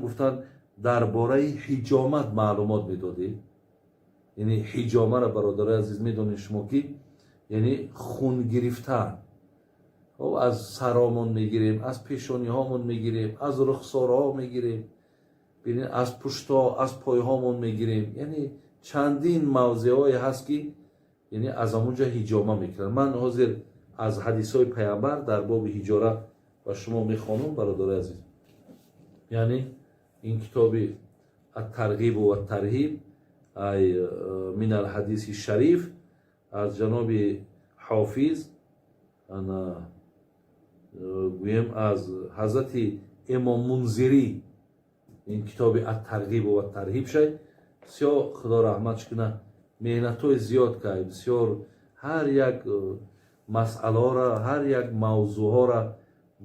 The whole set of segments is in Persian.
گفتن درباره حجامت معلومات میدادی. یعنی حجامه را برادر عزیز میدونید شما که یعنی خون گرفتن. از سرامون میگیریم، از پیشانی هامون میگیریم، از رخسارها میگیریم، ببینید از پشتا، از پای هامون میگیریم. یعنی چندین موضوع های هست که یعنی از اونجا حجامه میکنن. من حاضر از حدیث های پیامبر در باب حجاره و شما میخوانم برادر عزیز. یعنی این کتابی الترغیب و الترهیب من الحدیث شریف از جناب حافظ انا گویم از حضرت امام منذری، این کتاب الترغیب و الترهیب شد. بسیار خدا رحمتش کنه، محنت‌های زیاد کرد، بسیار هر یک مسئله را، هر یک موضوع ها را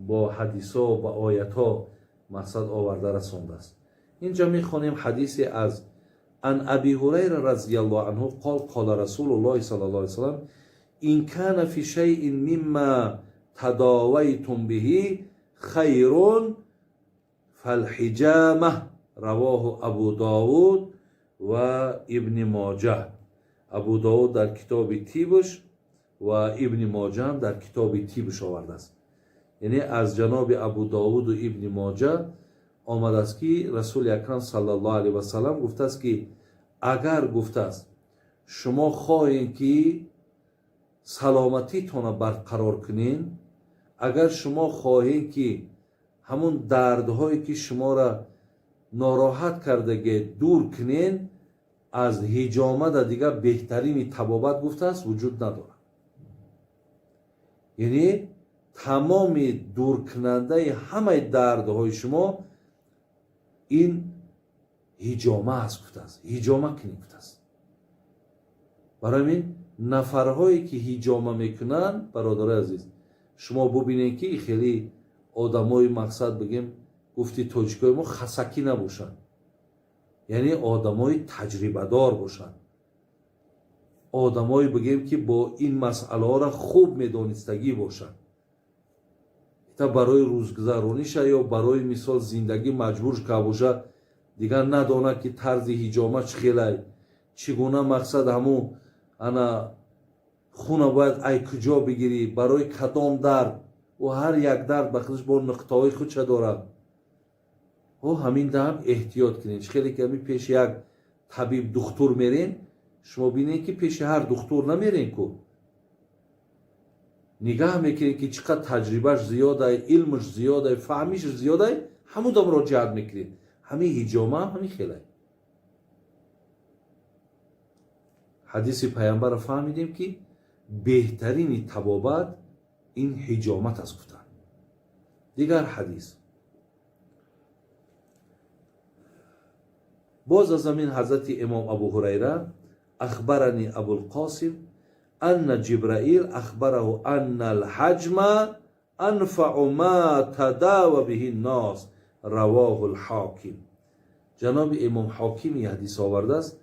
با حدیث ها و آیت ها مقصد آورده رسانده است. اینجا میخوانیم حدیث از عن ابی هریره رضی الله عنه قال قال رسول الله صلی الله علیه وسلم این کان فی شیء مما تداویتم به خیر فالحجامه رواه ابو داود و ابن ماجه. ابو داود در کتاب تیبش و ابن ماجه هم در کتاب تیبش آورده است. یعنی از جناب ابو داود و ابن ماجه آمده است که رسول اکرم صلی الله علیه و سلم گفته است که اگر گفته است شما خواهید که سلامتی تان برقرار کنین، اگر شما خواهید که همون دردهایی که شما را ناراحت کرده دور کنین، از حجامه در دیگر بهترین طبابت گفته است وجود نداره. یعنی تمام دور کننده همه دردهای شما این حجامه است گفته است. حجامه کنید گفته است. برای این نفرهایی که حجامه میکنن برادر عزیز شما ببینید که خیلی آدمای مقصد بگیم گفتی تاجیکای ما خسکی نباشن، یعنی آدمای تجربه دار باشن، آدمای بگیم که با این مسئله را خوب میدانستگی باشن تا برای روزگذرانیش یا برای مثال زندگی مجبورش که باشه دیگر ندانه که طرز حجامه چخیلی چگونه مقصد همون انا خونه باید ای کجا بگیری، برای کدام درد و هر یک درد بخودش با نقطه‌های خود چه داره و همین دم احتیاط کنین. خیلی کمی پیش یک طبیب دکتر میرین، شما بینید که پیش هر دکتر نمیرین که نگاه میکنید که چقدر تجربهش زیاده، علمش زیاده، فهمیش زیاده، همون دم راجعت میکنید. همین حجامه هم همین خیلی حدیث پیامبر را فهمیدیم که بهترین طبابت این حجامت است گفتن. دیگر حدیث باز از زمین حضرت امام ابو هریره اخبرنی ابو القاسم ان جبرائیل اخبره ان الحجم انفع ما تداوى به الناس رواه الحاکم. جناب امام حاکم این حدیث آورده است،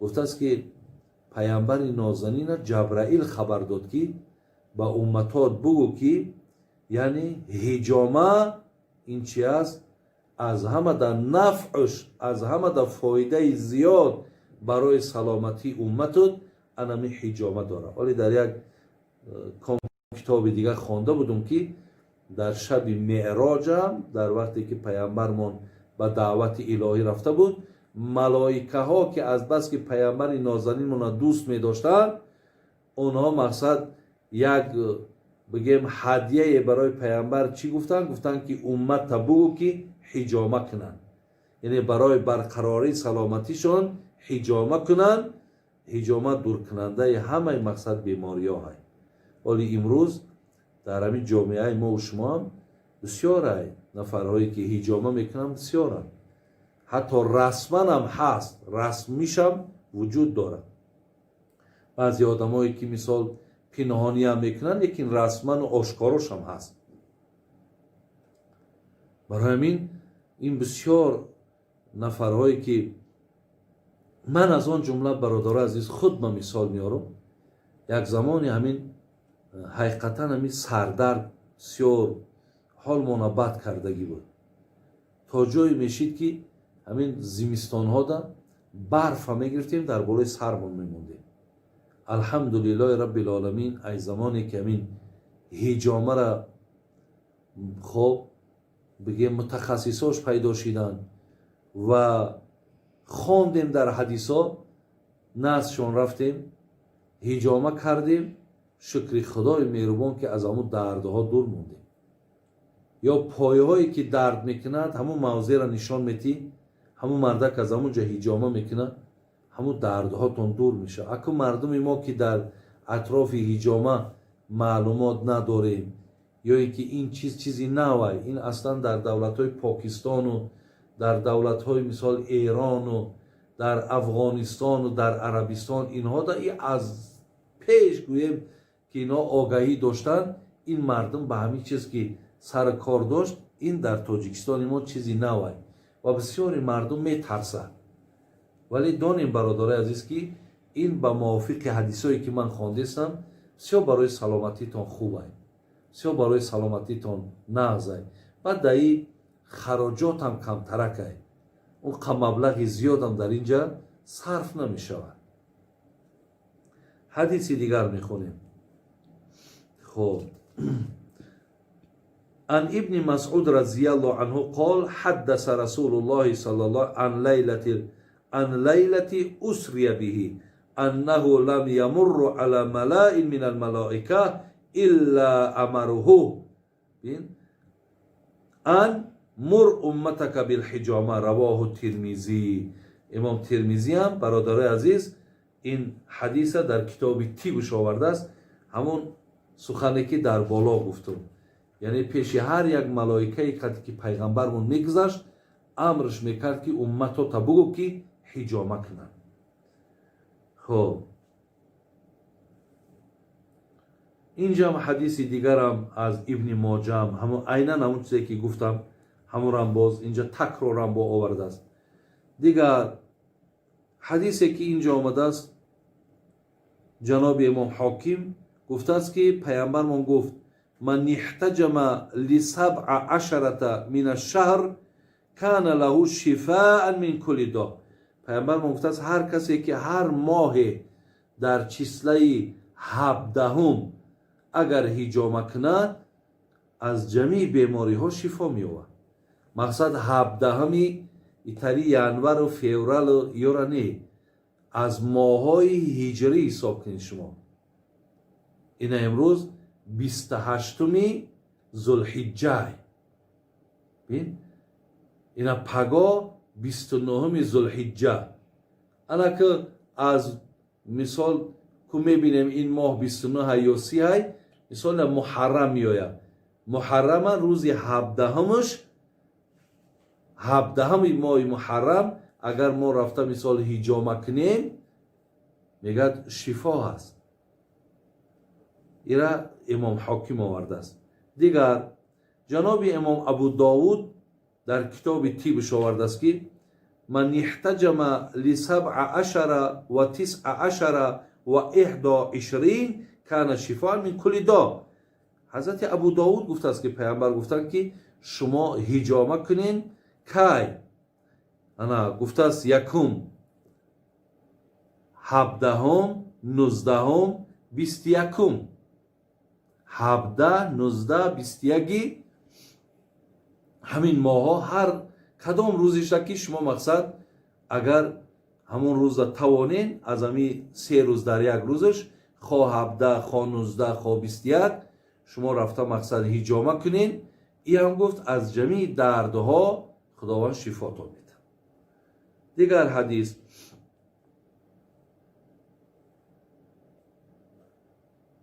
گفته است که پیامبر نازنین جبرائیل خبر داد که با امتات بگو که یعنی حجامه این چی است، از همه در نفعش، از همه در فایده زیاد برای سلامتی امتت انمی حجامه داره. ولی در یک کتاب دیگر خوانده بودم که در شب معراج هم در وقتی که پیامبرمون به دعوت الهی رفته بود، ملائکه ها که از بس که پیامبر نازنین مون دوست می داشتن، اونها مقصد یک بگیم هدیه برای پیامبر چی گفتن؟ گفتن که امت بگو که حجامه کنن، یعنی برای برقراری سلامتیشون حجامه کنن. حجامه دور کننده همه مقصد بیماری ها های. ولی امروز در همین جامعه ما و شما هم بسیار های نفرهایی که حجامه میکنن بسیار هم. حتی رسما هم هست، رسمیش هم وجود داره. بعضی آدم هایی که مثال پنهانی هم میکنن لیکن رسما و آشکاراش هم هست. برای همین این بسیار نفرهایی که من از آن جمله برادر عزیز خود ما مثال میارم، یک زمانی همین حقیقتا همین سردرد بسیار حالمان بد کردگی بود. تا جایی میشید که همین زمستان ها دا برف هم میگرفتیم در بالای سرمون میموندیم. الحمدلله رب العالمین ای زمانی که همین هجامه را خب بگیم متخصصاش پیدا شدن و خواندیم در حدیث ها، نزدشان رفتیم هجامه کردیم، شکر خدای مهربان که از همون دردها دور موندیم. یا پایه هایی که درد میکند همون موضع را نشان میتی، همون مردک از همون جا هجامه میکنه همون دردهاتون دور میشه. اکو مردم ما که در اطراف هجامه معلومات نداریم یا اینکه این چیزی نوای، این اصلا در دولت های پاکستان و در دولت های مثال ایران و در افغانستان و در عربستان اینها دا از پیش گویم که اینا آگاهی داشتن، این مردم به همین چیز که سر کار داشت، این در تاجیکستان ما چیزی نوای و بسیاری مردم میترسن. ولی دانیم برادرای عزیز که این به موافق حدیثایی که من خواندستم بسیار برای سلامتیتان خوبه، بسیار برای سلامتیتان نغزه. بعد دایی خراجات هم کم ترکه، اون مبلغ زیاد هم در اینجا صرف نمی شود. حدیثی دیگر می خونیم. خب عن ابن مسعود رضی الله عنه قال حدث رسول الله صلی الله عن لیلة اسری به انه لم يمر على ملائ من الملائکه الا امره ان مر امتک بالحجامه. رواه ترمذی. امام ترمذی هم برادر عزیز این حدیث در کتاب طبش آورده است. همون سخنی که در بالا گفتم، یعنی پیش هر یک ملائکه که پیغمبرمون میگذشت امرش میکرد که امتو تا بگو که حجامه کنن. خب اینجا هم حدیث دیگر هم از ابن ماجه همون عیناً همون چیزی که گفتم همون هم باز اینجا تکرار هم با آورده است. دیگر حدیثی که اینجا آمده است جناب امام حاکم گفته است که پیامبر من گفت من احتجم ل17 من الشهر کان له شفاء من کل داء. پیامبر من گفته است هر کسی که هر ماه در چسله 17 اگر حجامه کنه از جمیع بیماری ها شفا می‌یابد. مقصد 17 ایتری ینور و فوریه و یورا نه، از ماهای هجری حساب کنید شما. این امروز 28 ذوالحجه، ببین اینا پگاه 29 ذوالحجه. انا که از مثال که میبینیم این ماه 29 یا 30 مثال محرم میآید. محرم روز 17 ماه محرم اگر ما رفته مثال حجامه کنیم میگه شفا هست. ایرا امام حاکم آورده است. دیگر جناب امام ابو داود در کتاب طبش آورده است که من احتجم ل17 و 19 و 21 کان شفاء من کل داء. حضرت ابو داود گفته است که پیامبر گفتند که شما حجامه کنین کی؟ انا گفته است یکم، 17، 19، 21. 17، 19، 21 همین ماه ها هر کدام روزش که شما مقصد اگر همون روز توانین از همین 3 روز در یک روزش خواه 17، خواه 19، خواه 21 شما رفته مقصد حجامه کنین. این هم گفت از جمیع دردها خداوند شفا تا میده. دیگر حدیث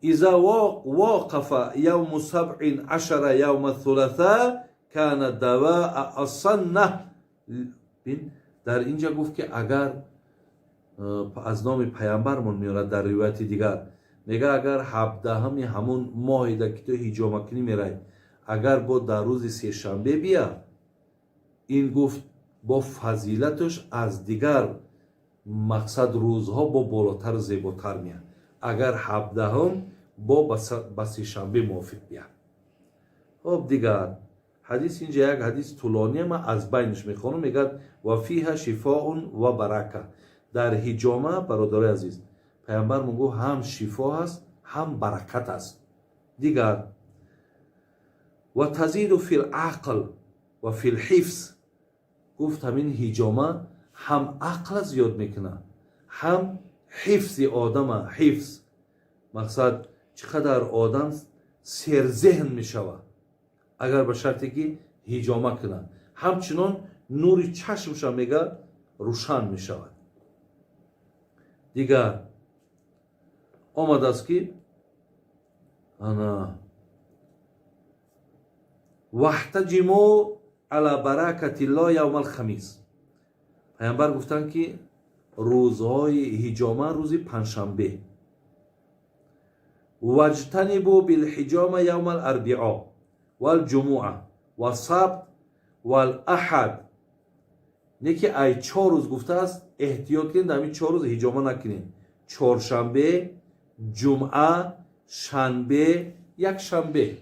اذا واقف یوم 17 یوم الثلاثاء کان دواء الصنه. در اینجا گفت که اگر از نام پیامبرمون میاد در روایت دیگر میگه اگر 17 همون ماه در که تو حجامه کنی میرای اگر با در روز سه شنبه بیا، این گفت با فضیلتش از دیگر مقصد روزها با بالاتر زیباتر میاد. اگر 17 با سه شنبه موافق بیا. خب دیگر حدیث اینجا یک حدیث طولانیه، من از بینش میخونم. میگه و فیها شفاء و برکه. در حجامه برادر عزیز پیامبر میگو هم شفا هست هم برکت است. دیگر و تزید فی العقل و فی الحفظ. گفت همین حجامه هم عقل زیاد میکنه هم حفظ آدم. حفظ مقصد چقدر آدم سرذهن میشوه اگر به شرطی که حجامه کنه. همچنان نور چشمش میگه روشن میشود. دیگر آمده است که انا واحتجموا علی برکت الله یوم الخمیس. پیامبر گفتن که روزهای حجامه روز پنجشنبه. واجتنبوا بالحجامه یوم الاربعاء والجمعه والسبت والاحد. نیکی ای 4 روز گفته است احتیاط کنید همین 4 روز حجامه نکنید. چهارشنبه، جمعه، شنبه، یک شنبه.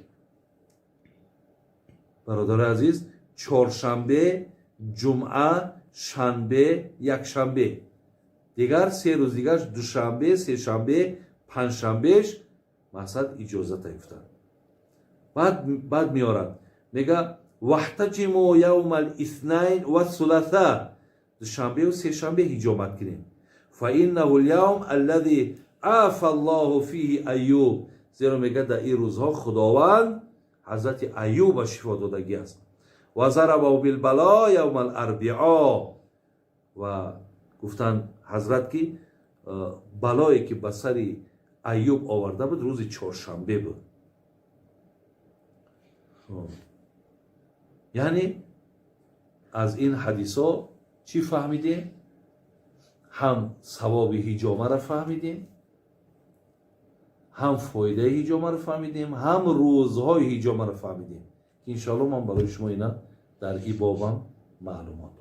برادر عزیز چهارشنبه، جمعه، شنبه، یک شنبه. دیگر 3 روز دیگر دوشنبه، سه شنبه، پنج شنبهش مقصد اجازت افتاد. بعد میارد میگه واحتجموا یوم الاثنین و الثلاثاء. دوشنبه و سه شنبه حجامت کنیم. فانه اليوم الذي عافى الله فيه ایوب. زیرا میگه در این روزها خداوند حضرت ایوب شفا دادگی است. و ضربوا بالبلاء یوم الاربعاء. و گفتن حضرت که بلایی که به سر ایوب آورده بود روز چهارشنبه بود. یعنی از این حدیث ها چی فهمیدیم؟ هم ثواب حجامه را فهمیدیم، هم فایده حجامه را فهمیدیم، هم روزهای حجامه را فهمیدیم. انشاءالله من برای شما اینا در این بابم معلومات